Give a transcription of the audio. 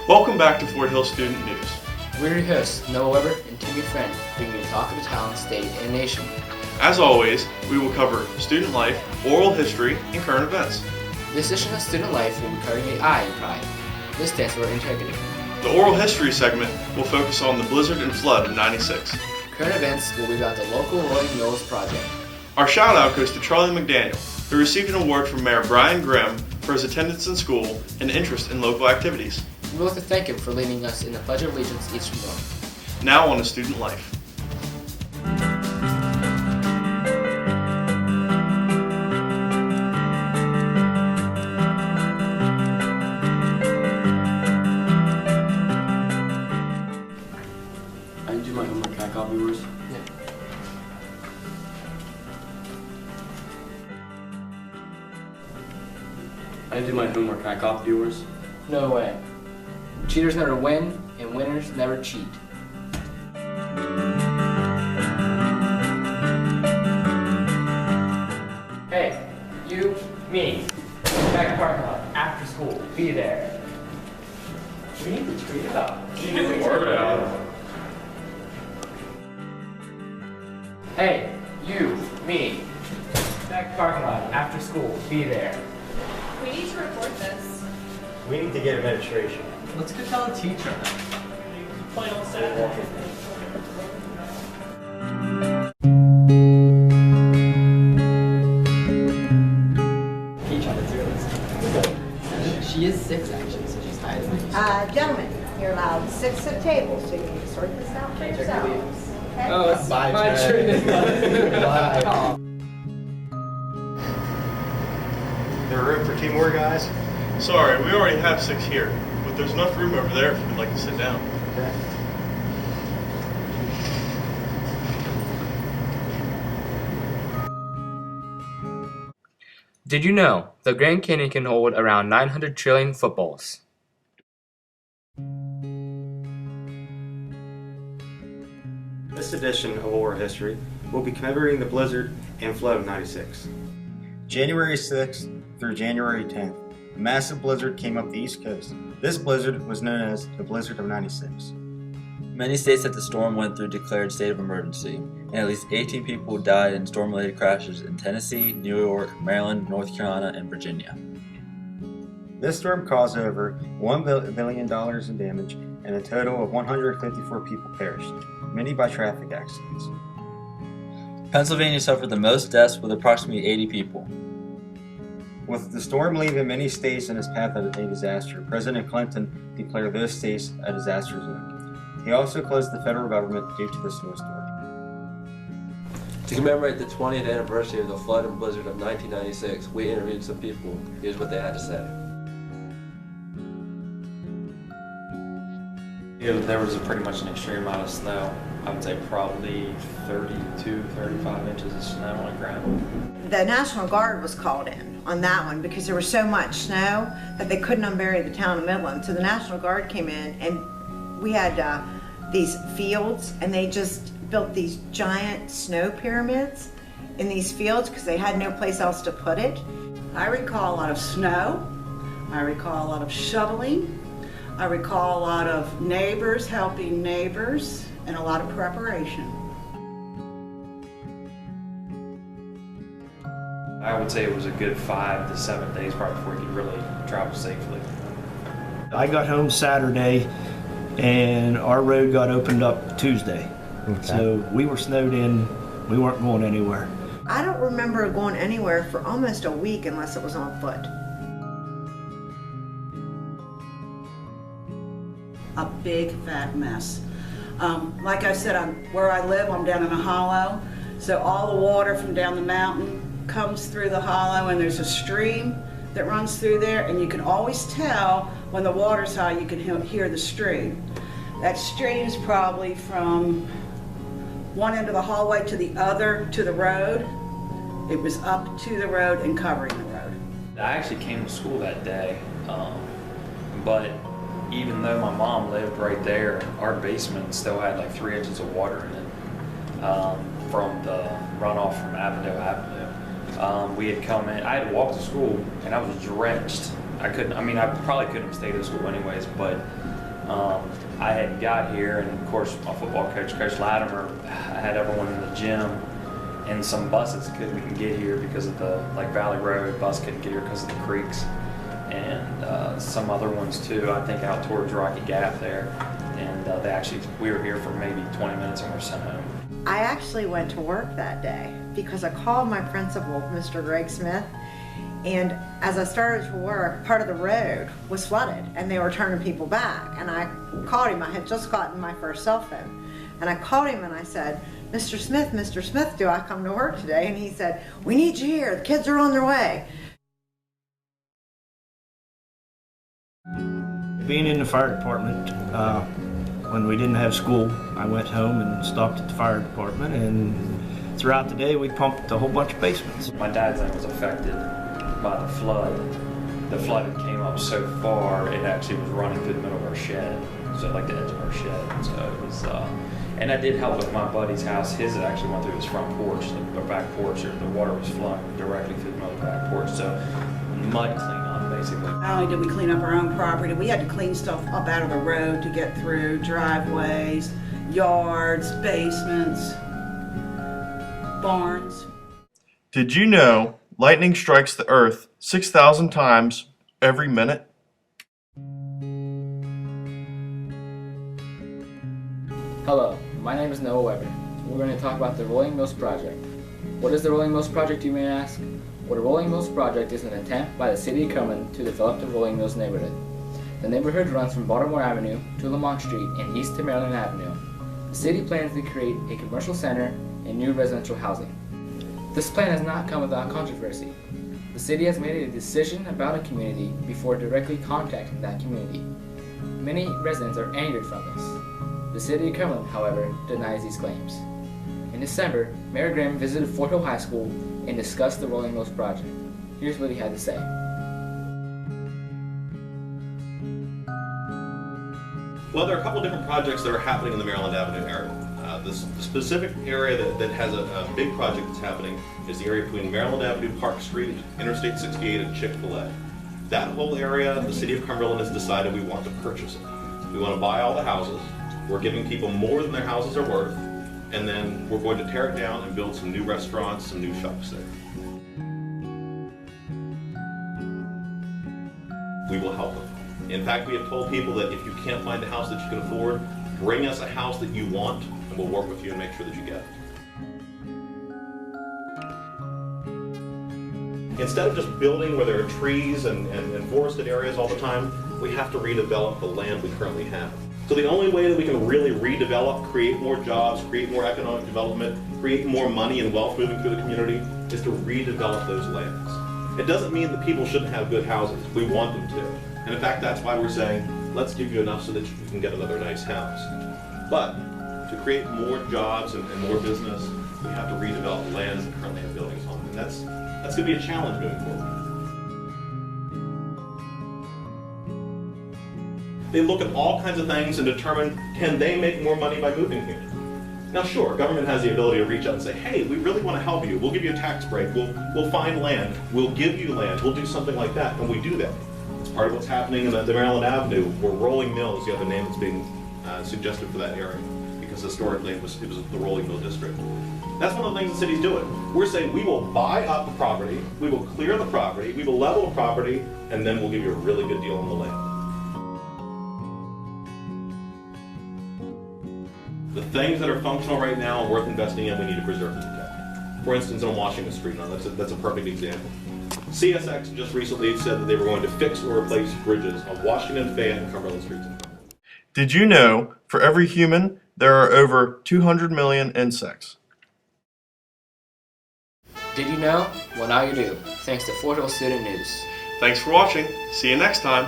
Welcome back to Fort Hill Student News. We're your hosts, Noah Weber and Timmy Friend, bringing you talk of the town, state, and nation. As always, we will cover student life, oral history, and current events. This edition of Student Life will be covering the I in Pride. This stands for integrity. The oral history segment will focus on the blizzard and flood of '96. Current events will be about the local Rolling Mills project. Our shout out goes to Charlie McDaniel, who received an award from Mayor Brian Grimm for his attendance in school and interest in local activities. We would like to thank him for leading us in the Pledge of Allegiance each morning. Now on to student life. I didn't do my homework. Can I copy yours? I didn't do my homework. Can I copy yours? No way. Cheaters never win, and winners never cheat. Hey, you, me, back parking lot, after school, be there. We need to tweet it up. You get the word out. Hey, you, me, back parking lot, after school, be there. We need to report this. We need to get administration. Let's go tell the teacher. Plain old Saturday. She is 6 actually, so she's higher than me. Gentlemen, you're allowed 6 at table, so you can sort this out for yourselves. Okay? Oh, it's my turn. There room for 2 more guys? Sorry, we already have 6 here, but there's enough room over there if you'd like to sit down. Okay. Did you know the Grand Canyon can hold around 900 trillion footballs? This edition of Oral History will be commemorating the blizzard and flood of '96. January 6th through January 10th, a massive blizzard came up the East Coast. This blizzard was known as the Blizzard of '96. Many states that the storm went through declared state of emergency, and at least 18 people died in storm-related crashes in Tennessee, New York, Maryland, North Carolina, and Virginia. This storm caused over $1 billion in damage, and a total of 154 people perished, many by traffic accidents. Pennsylvania suffered the most deaths with approximately 80 people. With the storm leaving many states in its path of a disaster, President Clinton declared those states a disaster zone. He also closed the federal government due to the snowstorm. To commemorate the 20th anniversary of the flood and blizzard of 1996, we interviewed some people. Here's what they had to say. There was pretty much an extreme amount of snow. I would say probably 32, 35 inches of snow on the ground. The National Guard was called in on that one because there was so much snow that they couldn't unbury the town of Midland. So the National Guard came in, and we had these fields, and they just built these giant snow pyramids in these fields because they had no place else to put it. I recall a lot of snow. I recall a lot of shoveling. I recall a lot of neighbors helping neighbors and a lot of preparation. I would say it was a good 5 to 7 days probably before you could really travel safely. I got home Saturday and our road got opened up Tuesday. Okay. So we were snowed in, we weren't going anywhere. I don't remember going anywhere for almost a week unless it was on foot. A big fat mess. Like I said, where I live, I'm down in a hollow, so all the water from down the mountain comes through the hollow, and there's a stream that runs through there, and you can always tell when the water's high. You can hear the stream. That stream's probably from one end of the hallway to the other to the road. It was up to the road and covering the road. I actually came to school that day, but even though my mom lived right there, our basement still had like 3 inches of water in it from the runoff from Avondale Avenue. We had come in, I had to walk to school and I was drenched. I probably couldn't have stayed at school anyways, but I had got here, and of course my football coach, Coach Latimer, had everyone in the gym, and some buses couldn't get here because of the Valley Road bus couldn't get here because of the creeks, and some other ones too. I think out towards Rocky Gap there, and we were here for maybe 20 minutes and we're sent home. I actually went to work that day because I called my principal, Mr. Greg Smith, and as I started to work, part of the road was flooded and they were turning people back. And I called him. I had just gotten my first cell phone. And I called him and I said, Mr. Smith, do I come to work today? And he said, we need you here. The kids are on their way. Being in the fire department, when we didn't have school, I went home and stopped at the fire department, and throughout the day we pumped a whole bunch of basements. My dad's land was affected by the flood. The flood had came up so far, it actually was running through the middle of our shed, so like the edge of our shed. So it was, and I did help with my buddy's house. His actually went through his front porch, the back porch, or the water was flowing directly through the middle of the back porch. So mud cleanup, basically. Not only did we clean up our own property, we had to clean stuff up out of the road to get through, driveways, yards, basements, barns. Did you know lightning strikes the earth 6,000 times every minute? Hello, my name is Noah Weber. We're going to talk about the Rolling Mills Project. What is the Rolling Mills Project, you may ask? Well, the Rolling Mills Project is an attempt by the City of Cumberland to develop the Rolling Mills neighborhood. The neighborhood runs from Baltimore Avenue to Lamont Street and east to Maryland Avenue. The city plans to create a commercial center and new residential housing. This plan has not come without controversy. The city has made a decision about a community before directly contacting that community. Many residents are angered from this. The City of Cumberland, however, denies these claims. In December, Mayor Grimm visited Fort Hill High School and discussed the Rolling Mills Project. Here's what he had to say. Well, there are a couple different projects that are happening in the Maryland Avenue area. The specific area that has a big project that's happening is the area between Maryland Avenue, Park Street, Interstate 68, and Chick-fil-A. That whole area, the City of Cumberland has decided we want to purchase it. We want to buy all the houses. We're giving people more than their houses are worth, and then we're going to tear it down and build some new restaurants, some new shops there. We will help them. In fact, we have told people that if you can't find a house that you can afford, bring us a house that you want, and we'll work with you and make sure that you get it. Instead of just building where there are trees and forested areas all the time, we have to redevelop the land we currently have. So the only way that we can really redevelop, create more jobs, create more economic development, create more money and wealth moving through the community is to redevelop those lands. It doesn't mean that people shouldn't have good houses. We want them to. And in fact, that's why we're saying, let's give you enough so that you can get another nice house. But to create more jobs and more business, we have to redevelop the lands that currently have buildings on them. And that's going to be a challenge moving forward. They look at all kinds of things and determine, can they make more money by moving here? Now sure, government has the ability to reach out and say, hey, we really want to help you. We'll give you a tax break. We'll find land. We'll give you land. We'll do something like that. And we do that. It's part of what's happening in the Maryland Avenue, where Rolling Mill is the other name that's being suggested for that area, because historically it was the Rolling Mill District. That's one of the things the city's doing. We're saying we will buy up the property, we will clear the property, we will level the property, and then we'll give you a really good deal on the land. The things that are functional right now and worth investing in, we need to preserve and protect. For instance, on Washington Street, that's a perfect example. CSX just recently said that they were going to fix or replace bridges on Washington, Fayette, and Cumberland Streets. Did you know for every human, there are over 200 million insects? Did you know? Well, now you do, thanks to Fort Hill Student News. Thanks for watching. See you next time.